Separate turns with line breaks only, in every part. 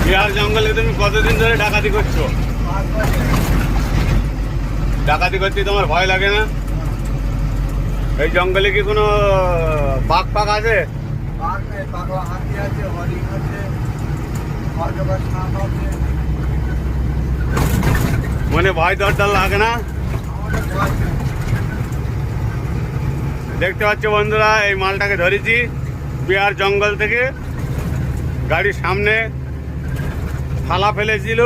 বিহার জঙ্গলে তুমি কতদিন ধরে ডাকাতি করছো? ডাকাতি করতে তোমার ভয় লাগে না? এই জঙ্গলে কি কোনো বাঘ ফাঘ আছে? মনে ভয় ডর লাগে না? দেখতে পাচ্ছ বন্ধুরা, এই মালটাকে ধরেছি বিহার জঙ্গল থেকে। গাড়ির সামনে থালা ফেলেছিল,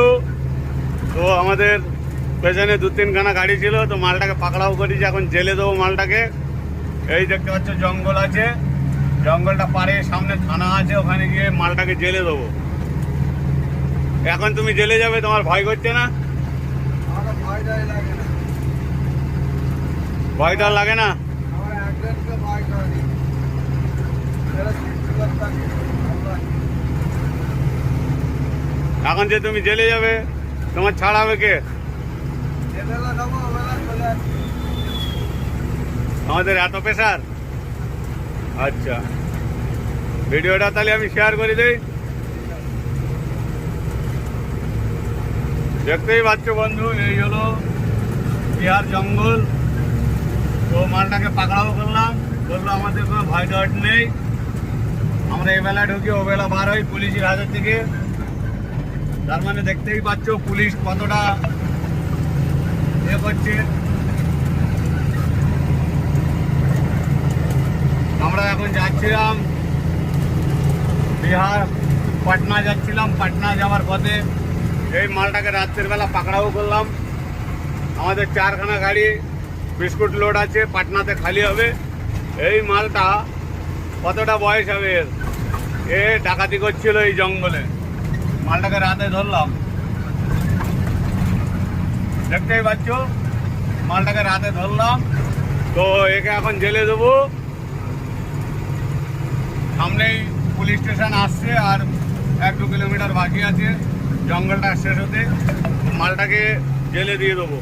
তো আমাদের পেছনে 2-3খানা গাড়ি ছিল, তো মালটাকে পাকড়াও করেছি। এখন জেলে দেবো মালটাকে। এই দেখতে পাচ্ছ জঙ্গল আছে, জঙ্গলটা পারে সামনে থানা আছে, ওখানে গিয়ে মালটাকে জেলে দেবো। এখন তুমি জেলে যাবে, তোমার ভয় করছে না? ভয় ডর লাগে না? এখন যে তুমি জেলে যাবে, তোমার ছাড়াবে কে? আমাদের এত প্রেসার। আচ্ছা, ভিডিওটা তাহলে আমি শেয়ার করে দিই। দেখতেই পাচ্ছ বন্ধু, এই হলো বিহার জঙ্গল। তো মালটাকে পাকড়াও করলাম, বললো আমাদের কোনো ভয় ডর নেই, আমরা এবেলা ঢুকি ওবেলা বার হই পুলিশের হাতের থেকে। তার মানে দেখতেই পাচ্ছ পুলিশ কতটা এ করছে। আমরা এখন যাচ্ছিলাম বিহার, পাটনা যাচ্ছিলাম। পাটনা যাওয়ার পথে এই মালটাকে রাত্রের বেলা পাকড়াও করলাম। আমাদের 4খানা গাড়ি বিস্কুট লোড আছে, পাটনাতে খালি হবে। এই মালটা কতটা বয়স হবে এর, এ ডাকাতি করছিল এই জঙ্গলে। মালটাকে রাতে ধরলাম, দেখতেই পাচ্ছ মালটাকে রাতে ধরলাম। তো একে এখন জেলে দেবো। সামনেই পুলিশ স্টেশন আসছে, আর 1-2 কিলোমিটার বাকি আছে জঙ্গলটা শেষ হতে। মালটাকে জেলে দিয়ে দেবো।